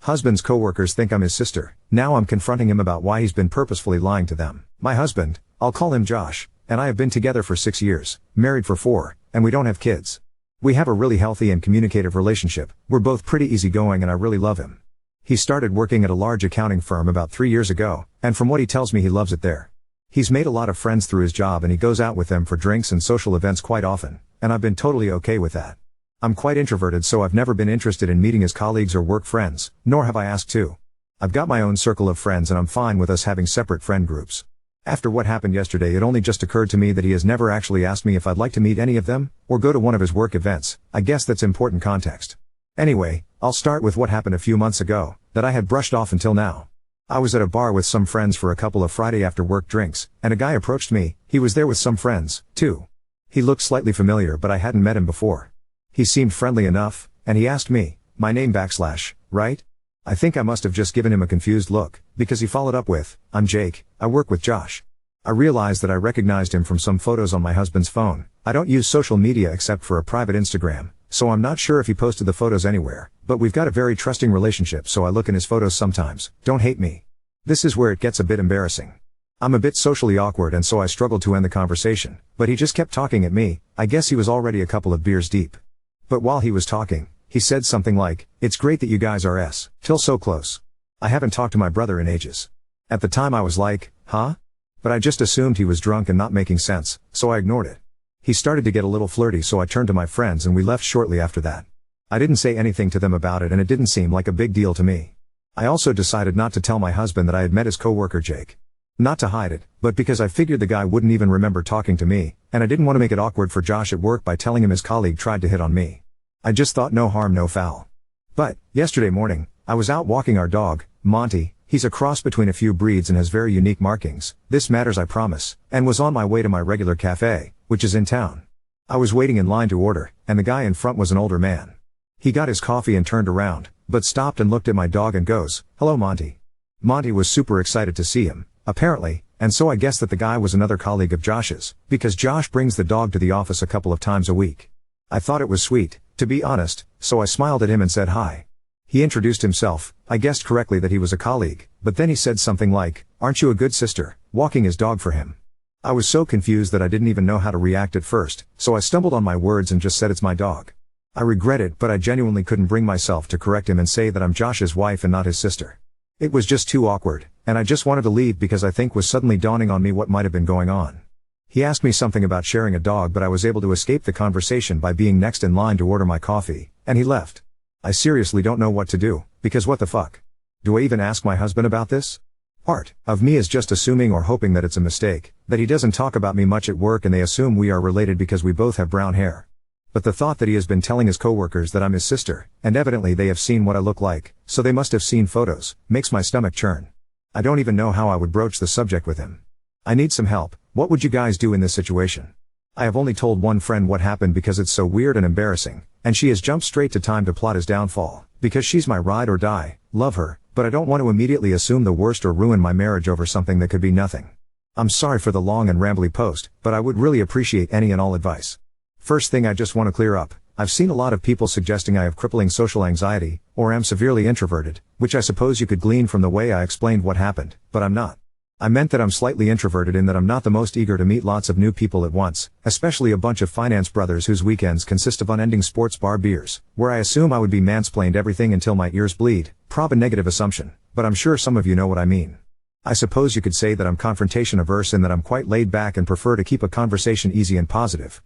Husband's coworkers think I'm his sister. Now I'm confronting him about why he's been purposefully lying to them. My husband, I'll call him Josh, and I have been together for 6 years, married for 4, and we don't have kids. We have a really healthy and communicative relationship. We're both pretty easygoing and I really love him. He started working at a large accounting firm about 3 years ago, and from what he tells me he loves it there. He's made a lot of friends through his job and he goes out with them for drinks and social events quite often, and I've been totally okay with that. I'm quite introverted, so I've never been interested in meeting his colleagues or work friends, nor have I asked to. I've got my own circle of friends and I'm fine with us having separate friend groups. After what happened yesterday, it only just occurred to me that he has never actually asked me if I'd like to meet any of them, or go to one of his work events. I guess that's important context. Anyway, I'll start with what happened a few months ago, that I had brushed off until now. I was at a bar with some friends for a couple of Friday after work drinks, and a guy approached me. He was there with some friends, too. He looked slightly familiar, but I hadn't met him before. He seemed friendly enough, and he asked me, my name / right? I think I must have just given him a confused look, because he followed up with, I'm Jake, I work with Josh. I realized that I recognized him from some photos on my husband's phone. I don't use social media except for a private Instagram, so I'm not sure if he posted the photos anywhere, but we've got a very trusting relationship, so I look in his photos sometimes. Don't hate me. This is where it gets a bit embarrassing. I'm a bit socially awkward and so I struggled to end the conversation, but he just kept talking at me. I guess he was already a couple of beers deep. But while he was talking, he said something like, it's great that you guys are still so close. I haven't talked to my brother in ages. At the time I was like, huh? But I just assumed he was drunk and not making sense, so I ignored it. He started to get a little flirty, so I turned to my friends and we left shortly after that. I didn't say anything to them about it and it didn't seem like a big deal to me. I also decided not to tell my husband that I had met his coworker Jake. Not to hide it, but because I figured the guy wouldn't even remember talking to me, and I didn't want to make it awkward for Josh at work by telling him his colleague tried to hit on me. I just thought no harm no foul. But, yesterday morning, I was out walking our dog, Monty. He's a cross between a few breeds and has very unique markings. This matters, I promise, and was on my way to my regular cafe, which is in town. I was waiting in line to order, and the guy in front was an older man. He got his coffee and turned around, but stopped and looked at my dog and goes, hello Monty. Monty was super excited to see him, apparently, and so I guessed that the guy was another colleague of Josh's, because Josh brings the dog to the office a couple of times a week. I thought it was sweet, to be honest, so I smiled at him and said hi. He introduced himself. I guessed correctly that he was a colleague, but then he said something like, aren't you a good sister, walking his dog for him? I was so confused that I didn't even know how to react at first, so I stumbled on my words and just said it's my dog. I regret it, but I genuinely couldn't bring myself to correct him and say that I'm Josh's wife and not his sister. It was just too awkward, and I just wanted to leave because I think was suddenly dawning on me what might have been going on. He asked me something about sharing a dog, but I was able to escape the conversation by being next in line to order my coffee, and he left. I seriously don't know what to do, because what the fuck? Do I even ask my husband about this? Part of me is just assuming or hoping that it's a mistake, that he doesn't talk about me much at work and they assume we are related because we both have brown hair. But the thought that he has been telling his coworkers that I'm his sister, and evidently they have seen what I look like, so they must have seen photos, makes my stomach churn. I don't even know how I would broach the subject with him. I need some help. What would you guys do in this situation? I have only told one friend what happened because it's so weird and embarrassing, and she has jumped straight to time to plot his downfall, because she's my ride or die, love her, but I don't want to immediately assume the worst or ruin my marriage over something that could be nothing. I'm sorry for the long and rambly post, but I would really appreciate any and all advice. First thing I just want to clear up, I've seen a lot of people suggesting I have crippling social anxiety, or am severely introverted, which I suppose you could glean from the way I explained what happened, but I'm not. I meant that I'm slightly introverted in that I'm not the most eager to meet lots of new people at once, especially a bunch of finance brothers whose weekends consist of unending sports bar beers, where I assume I would be mansplained everything until my ears bleed. Prob a negative assumption, but I'm sure some of you know what I mean. I suppose you could say that I'm confrontation averse in that I'm quite laid back and prefer to keep a conversation easy and positive.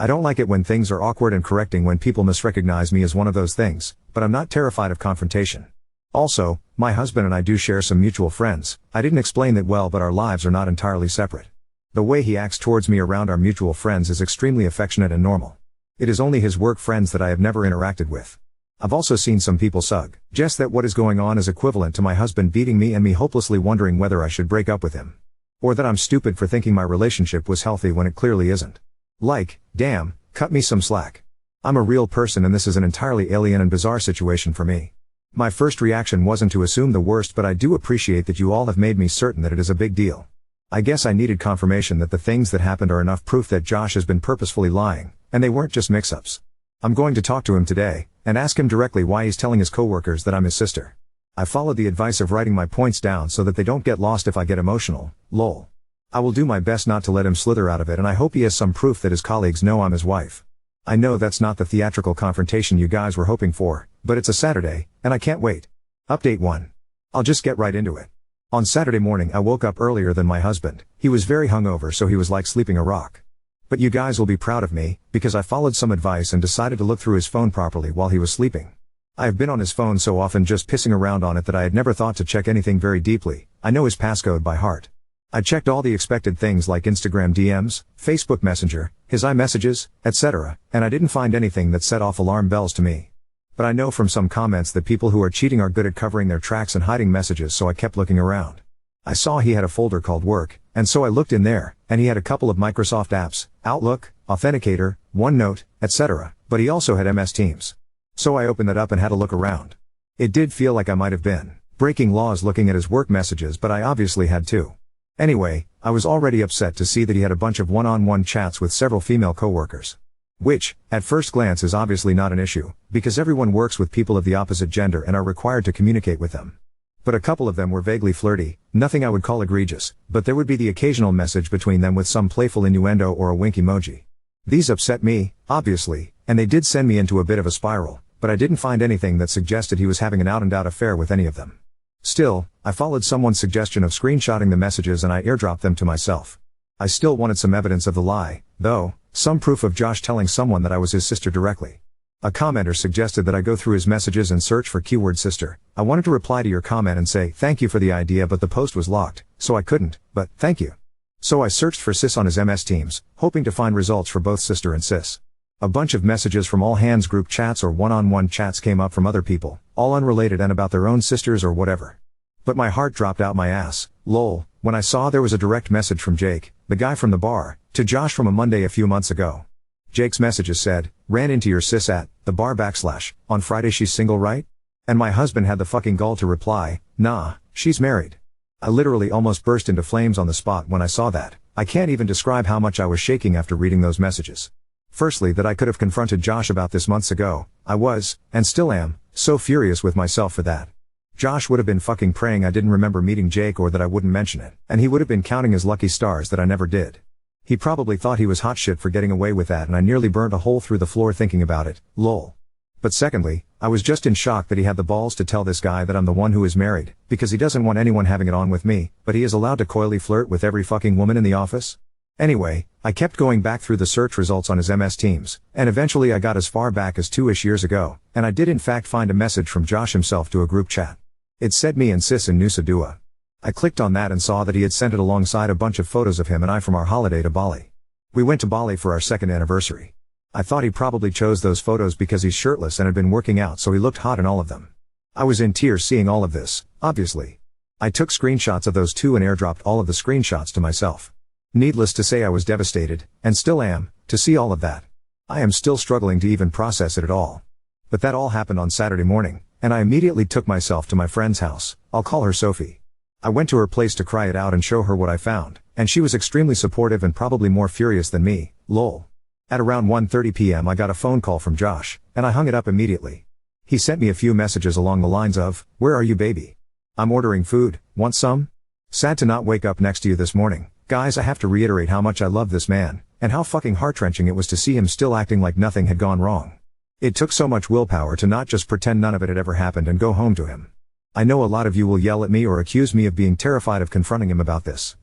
I don't like it when things are awkward and correcting when people misrecognize me as one of those things, but I'm not terrified of confrontation. Also, my husband and I do share some mutual friends. I didn't explain that well, but our lives are not entirely separate. The way he acts towards me around our mutual friends is extremely affectionate and normal. It is only his work friends that I have never interacted with. I've also seen some people suggest that what is going on is equivalent to my husband beating me and me hopelessly wondering whether I should break up with him. Or that I'm stupid for thinking my relationship was healthy when it clearly isn't. Like, damn, cut me some slack. I'm a real person and this is an entirely alien and bizarre situation for me. My first reaction wasn't to assume the worst, but I do appreciate that you all have made me certain that it is a big deal. I guess I needed confirmation that the things that happened are enough proof that Josh has been purposefully lying, and they weren't just mix-ups. I'm going to talk to him today, and ask him directly why he's telling his coworkers that I'm his sister. I followed the advice of writing my points down so that they don't get lost if I get emotional, lol. I will do my best not to let him slither out of it, and I hope he has some proof that his colleagues know I'm his wife. I know that's not the theatrical confrontation you guys were hoping for, but it's a Saturday, and I can't wait. Update 1. I'll just get right into it. On Saturday morning I woke up earlier than my husband. He was very hungover, so he was like sleeping a rock. But you guys will be proud of me, because I followed some advice and decided to look through his phone properly while he was sleeping. I have been on his phone so often just pissing around on it that I had never thought to check anything very deeply. I know his passcode by heart. I checked all the expected things like Instagram DMs, Facebook Messenger, his iMessages, etc., and I didn't find anything that set off alarm bells to me. But I know from some comments that people who are cheating are good at covering their tracks and hiding messages, so I kept looking around. I saw he had a folder called Work, and so I looked in there, and he had a couple of Microsoft apps, Outlook, Authenticator, OneNote, etc., but he also had MS Teams. So I opened that up and had a look around. It did feel like I might have been breaking laws looking at his work messages, but I obviously had too. Anyway, I was already upset to see that he had a bunch of one-on-one chats with several female coworkers. Which, at first glance is obviously not an issue, because everyone works with people of the opposite gender and are required to communicate with them. But a couple of them were vaguely flirty, nothing I would call egregious, but there would be the occasional message between them with some playful innuendo or a wink emoji. These upset me, obviously, and they did send me into a bit of a spiral, but I didn't find anything that suggested he was having an out-and-out affair with any of them. Still, I followed someone's suggestion of screenshotting the messages and I airdropped them to myself. I still wanted some evidence of the lie, though, some proof of Josh telling someone that I was his sister directly. A commenter suggested that I go through his messages and search for keyword sister. I wanted to reply to your comment and say thank you for the idea, but the post was locked, so I couldn't, but thank you. So I searched for sis on his MS Teams, hoping to find results for both sister and sis. A bunch of messages from all hands group chats or one-on-one chats came up from other people, all unrelated and about their own sisters or whatever. But my heart dropped out my ass, lol, when I saw there was a direct message from Jake, the guy from the bar, to Josh from a Monday a few months ago. Jake's messages said, ran into your sis at the bar / on Friday, she's single, right? And my husband had the fucking gall to reply, nah, she's married. I literally almost burst into flames on the spot when I saw that. I can't even describe how much I was shaking after reading those messages. Firstly, that I could have confronted Josh about this months ago. I was, and still am, so furious with myself for that. Josh would have been fucking praying I didn't remember meeting Jake or that I wouldn't mention it, and he would have been counting his lucky stars that I never did. He probably thought he was hot shit for getting away with that, and I nearly burnt a hole through the floor thinking about it, lol. But secondly, I was just in shock that he had the balls to tell this guy that I'm the one who is married, because he doesn't want anyone having it on with me, but he is allowed to coyly flirt with every fucking woman in the office? Anyway, I kept going back through the search results on his MS Teams, and eventually I got as far back as 2-ish years ago, and I did in fact find a message from Josh himself to a group chat. It said me and sis in Nusa Dua. I clicked on that and saw that he had sent it alongside a bunch of photos of him and I from our holiday to Bali. We went to Bali for our 2nd anniversary. I thought he probably chose those photos because he's shirtless and had been working out, so he looked hot in all of them. I was in tears seeing all of this, obviously. I took screenshots of those too and airdropped all of the screenshots to myself. Needless to say I was devastated, and still am, to see all of that. I am still struggling to even process it at all. But that all happened on Saturday morning, and I immediately took myself to my friend's house. I'll call her Sophie. I went to her place to cry it out and show her what I found, and she was extremely supportive and probably more furious than me, lol. At around 1:30 p.m. I got a phone call from Josh, and I hung it up immediately. He sent me a few messages along the lines of, where are you, baby? I'm ordering food, want some? Sad to not wake up next to you this morning. Guys, I have to reiterate how much I love this man, and how fucking heart-wrenching it was to see him still acting like nothing had gone wrong. It took so much willpower to not just pretend none of it had ever happened and go home to him. I know a lot of you will yell at me or accuse me of being terrified of confronting him about this.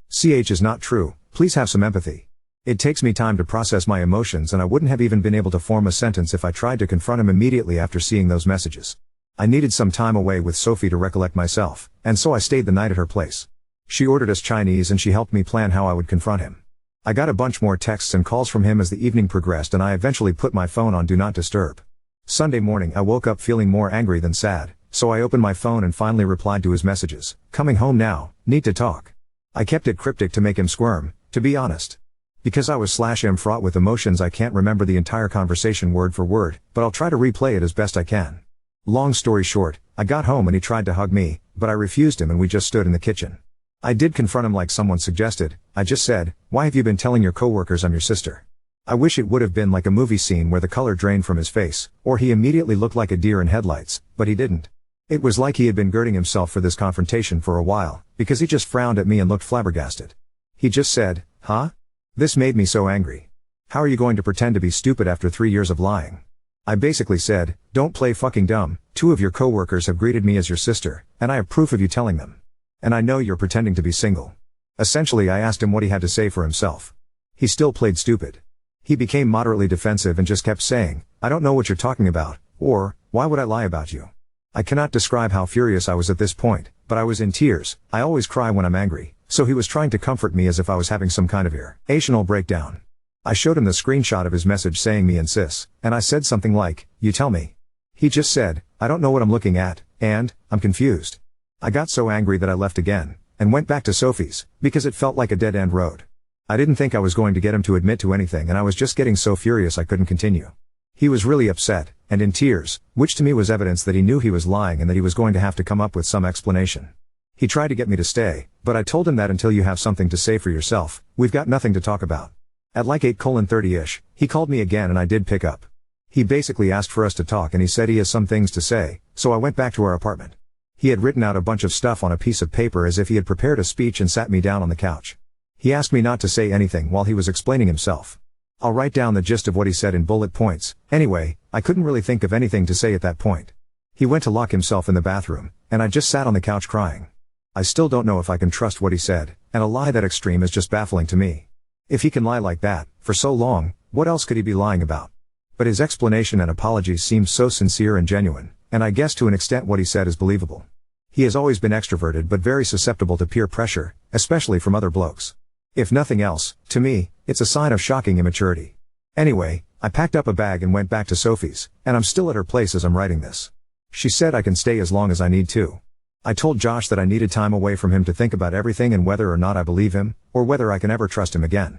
CH is not true, please have some empathy. It takes me time to process my emotions, and I wouldn't have even been able to form a sentence if I tried to confront him immediately after seeing those messages. I needed some time away with Sophie to recollect myself, and so I stayed the night at her place. She ordered us Chinese and she helped me plan how I would confront him. I got a bunch more texts and calls from him as the evening progressed, and I eventually put my phone on Do Not Disturb. Sunday morning I woke up feeling more angry than sad, so I opened my phone and finally replied to his messages. Coming home now, need to talk. I kept it cryptic to make him squirm, to be honest. Because I was/am fraught with emotions, I can't remember the entire conversation word for word, but I'll try to replay it as best I can. Long story short, I got home and he tried to hug me, but I refused him and we just stood in the kitchen. I did confront him like someone suggested. I just said, why have you been telling your coworkers I'm your sister? I wish it would have been like a movie scene where the color drained from his face, or he immediately looked like a deer in headlights, but he didn't. It was like he had been girding himself for this confrontation for a while, because he just frowned at me and looked flabbergasted. He just said, "Huh?" This made me so angry. How are you going to pretend to be stupid after 3 years of lying? I basically said, "Don't play fucking dumb, 2 of your coworkers have greeted me as your sister, and I have proof of you telling them. And I know you're pretending to be single." Essentially, I asked him what he had to say for himself. He still played stupid. He became moderately defensive and just kept saying, "I don't know what you're talking about," or, "Why would I lie about you?" I cannot describe how furious I was at this point, but I was in tears. I always cry when I'm angry, so he was trying to comfort me as if I was having some kind of irrational breakdown. I showed him the screenshot of his message saying me and sis, and I said something like, "You tell me." He just said, "I don't know what I'm looking at, and I'm confused." I got so angry that I left again, and went back to Sophie's, because it felt like a dead-end road. I didn't think I was going to get him to admit to anything, and I was just getting so furious I couldn't continue. He was really upset, and in tears, which to me was evidence that he knew he was lying and that he was going to have to come up with some explanation. He tried to get me to stay, but I told him that until you have something to say for yourself, we've got nothing to talk about. At like 8:30ish, he called me again and I did pick up. He basically asked for us to talk and he said he has some things to say, so I went back to our apartment. He had written out a bunch of stuff on a piece of paper as if he had prepared a speech and sat me down on the couch. He asked me not to say anything while he was explaining himself. I'll write down the gist of what he said in bullet points. Anyway, I couldn't really think of anything to say at that point. He went to lock himself in the bathroom, and I just sat on the couch crying. I still don't know if I can trust what he said, and a lie that extreme is just baffling to me. If he can lie like that, for so long, what else could he be lying about? But his explanation and apologies seemed so sincere and genuine, and I guess to an extent what he said is believable. He has always been extroverted but very susceptible to peer pressure, especially from other blokes. If nothing else, to me, it's a sign of shocking immaturity. Anyway, I packed up a bag and went back to Sophie's, and I'm still at her place as I'm writing this. She said I can stay as long as I need to. I told Josh that I needed time away from him to think about everything and whether or not I believe him, or whether I can ever trust him again.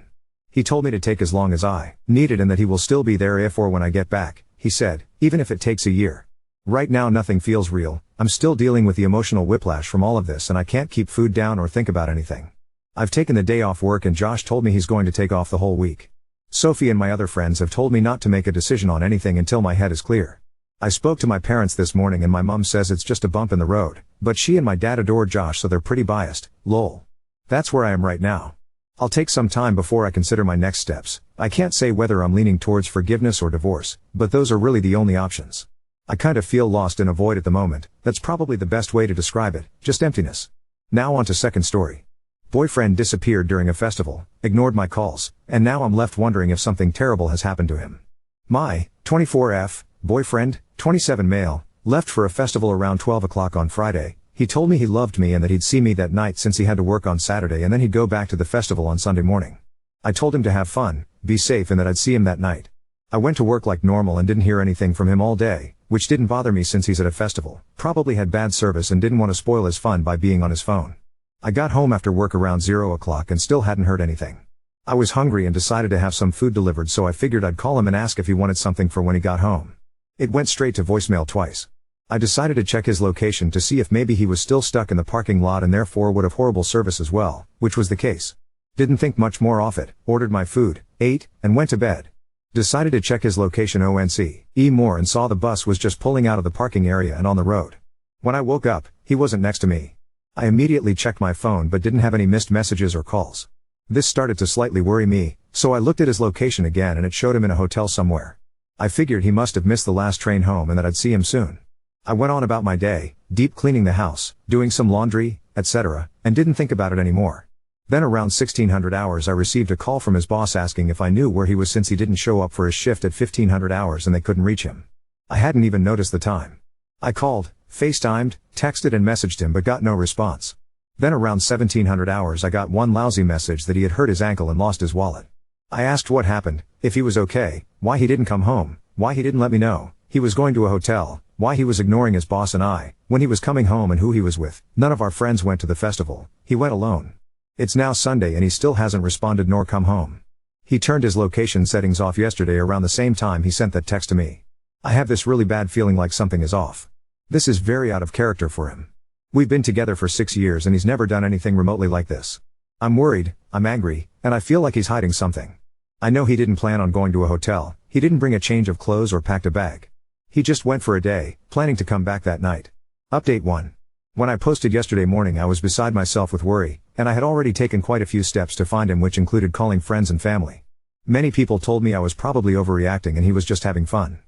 He told me to take as long as I needed and that he will still be there if or when I get back, he said, even if it takes a year. Right now nothing feels real, I'm still dealing with the emotional whiplash from all of this and I can't keep food down or think about anything. I've taken the day off work and Josh told me he's going to take off the whole week. Sophie and my other friends have told me not to make a decision on anything until my head is clear. I spoke to my parents this morning and my mom says it's just a bump in the road, but she and my dad adore Josh so they're pretty biased, lol. That's where I am right now. I'll take some time before I consider my next steps. I can't say whether I'm leaning towards forgiveness or divorce, but those are really the only options. I kind of feel lost in a void at the moment. That's probably the best way to describe it, just emptiness. Now on to second story. Boyfriend disappeared during a festival, ignored my calls, and now I'm left wondering if something terrible has happened to him. My 24F boyfriend, 27 male, left for a festival around 12 o'clock on Friday. He told me he loved me and that he'd see me that night since he had to work on Saturday and then he'd go back to the festival on Sunday morning. I told him to have fun, be safe and that I'd see him that night. I went to work like normal and didn't hear anything from him all day, which didn't bother me since he's at a festival, probably had bad service and didn't want to spoil his fun by being on his phone. I got home after work around 0 o'clock and still hadn't heard anything. I was hungry and decided to have some food delivered so I figured I'd call him and ask if he wanted something for when he got home. It went straight to voicemail twice. I decided to check his location to see if maybe he was still stuck in the parking lot and therefore would have horrible service as well, which was the case. Didn't think much more of it, ordered my food, ate, and went to bed. Decided to check his location once more and saw the bus was just pulling out of the parking area and on the road. When I woke up, he wasn't next to me. I immediately checked my phone but didn't have any missed messages or calls. This started to slightly worry me, so I looked at his location again and it showed him in a hotel somewhere. I figured he must have missed the last train home and that I'd see him soon. I went on about my day, deep cleaning the house, doing some laundry, etc., and didn't think about it anymore. Then around 1600 hours I received a call from his boss asking if I knew where he was since he didn't show up for his shift at 1500 hours and they couldn't reach him. I hadn't even noticed the time. I called, FaceTimed, texted and messaged him but got no response. Then around 1700 hours I got one lousy message that he had hurt his ankle and lost his wallet. I asked what happened, if he was okay, why he didn't come home, why he didn't let me know, he was going to a hotel, why he was ignoring his boss and I, when he was coming home and who he was with. None of our friends went to the festival, he went alone. It's now Sunday and he still hasn't responded nor come home. He turned his location settings off yesterday around the same time he sent that text to me. I have this really bad feeling like something is off. This is very out of character for him. We've been together for 6 years and he's never done anything remotely like this. I'm worried, I'm angry, and I feel like he's hiding something. I know he didn't plan on going to a hotel, he didn't bring a change of clothes or packed a bag. He just went for a day, planning to come back that night. Update 1. When I posted yesterday morning I was beside myself with worry, and I had already taken quite a few steps to find him, which included calling friends and family. Many people told me I was probably overreacting and he was just having fun.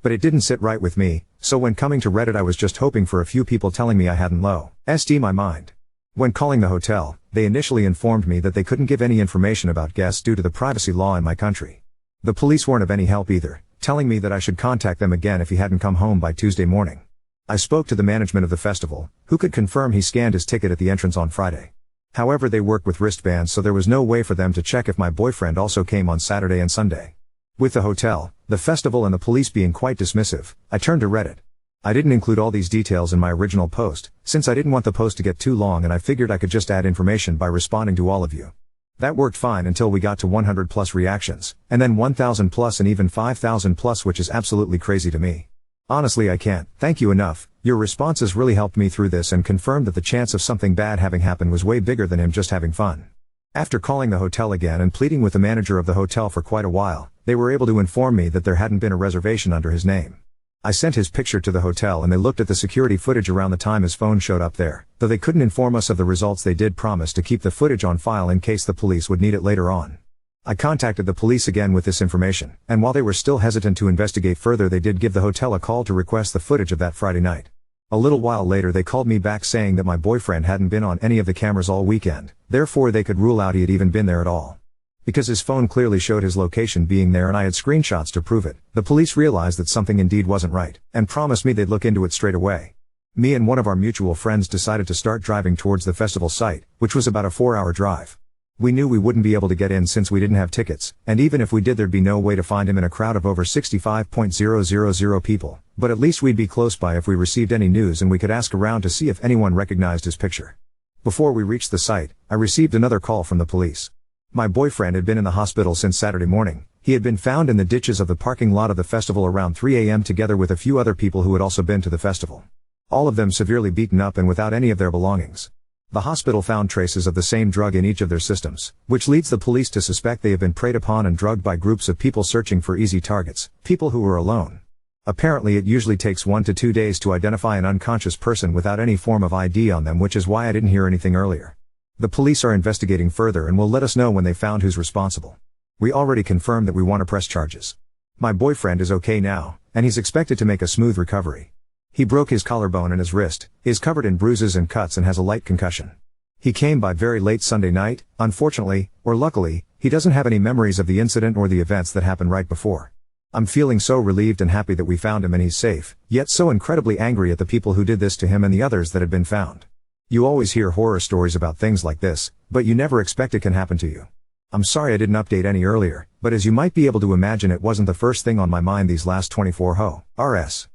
But it didn't sit right with me, so when coming to Reddit I was just hoping for a few people telling me I hadn't lost my mind. When calling the hotel, they initially informed me that they couldn't give any information about guests due to the privacy law in my country. The police weren't of any help either, telling me that I should contact them again if he hadn't come home by Tuesday morning. I spoke to the management of the festival, who could confirm he scanned his ticket at the entrance on Friday. However, they work with wristbands, so there was no way for them to check if my boyfriend also came on Saturday and Sunday. With the hotel, the festival and the police being quite dismissive, I turned to Reddit. I didn't include all these details in my original post, since I didn't want the post to get too long and I figured I could just add information by responding to all of you. That worked fine until we got to 100 plus reactions, and then 1000 plus and even 5000 plus, which is absolutely crazy to me. Honestly, I can't thank you enough. Your responses really helped me through this and confirmed that the chance of something bad having happened was way bigger than him just having fun. After calling the hotel again and pleading with the manager of the hotel for quite a while, they were able to inform me that there hadn't been a reservation under his name. I sent his picture to the hotel and they looked at the security footage around the time his phone showed up there. Though they couldn't inform us of the results, they did promise to keep the footage on file in case the police would need it later on. I contacted the police again with this information, and while they were still hesitant to investigate further, they did give the hotel a call to request the footage of that Friday night. A little while later they called me back saying that my boyfriend hadn't been on any of the cameras all weekend, therefore they could rule out he had even been there at all. Because his phone clearly showed his location being there and I had screenshots to prove it, the police realized that something indeed wasn't right, and promised me they'd look into it straight away. Me and one of our mutual friends decided to start driving towards the festival site, which was about a 4-hour drive. We knew we wouldn't be able to get in since we didn't have tickets, and even if we did there'd be no way to find him in a crowd of over 65,000 people, but at least we'd be close by if we received any news and we could ask around to see if anyone recognized his picture. Before we reached the site, I received another call from the police. My boyfriend had been in the hospital since Saturday morning. He had been found in the ditches of the parking lot of the festival around 3 a.m. together with a few other people who had also been to the festival. All of them severely beaten up and without any of their belongings. The hospital found traces of the same drug in each of their systems, which leads the police to suspect they have been preyed upon and drugged by groups of people searching for easy targets, people who were alone. Apparently it usually takes 1 to 2 days to identify an unconscious person without any form of ID on them, which is why I didn't hear anything earlier. The police are investigating further and will let us know when they found who's responsible. We already confirmed that we want to press charges. My boyfriend is okay now, and he's expected to make a smooth recovery. He broke his collarbone and his wrist, is covered in bruises and cuts and has a light concussion. He came by very late Sunday night. Unfortunately, or luckily, he doesn't have any memories of the incident or the events that happened right before. I'm feeling so relieved and happy that we found him and he's safe, yet so incredibly angry at the people who did this to him and the others that had been found. You always hear horror stories about things like this, but you never expect it can happen to you. I'm sorry I didn't update any earlier, but as you might be able to imagine, it wasn't the first thing on my mind these last 24 hours.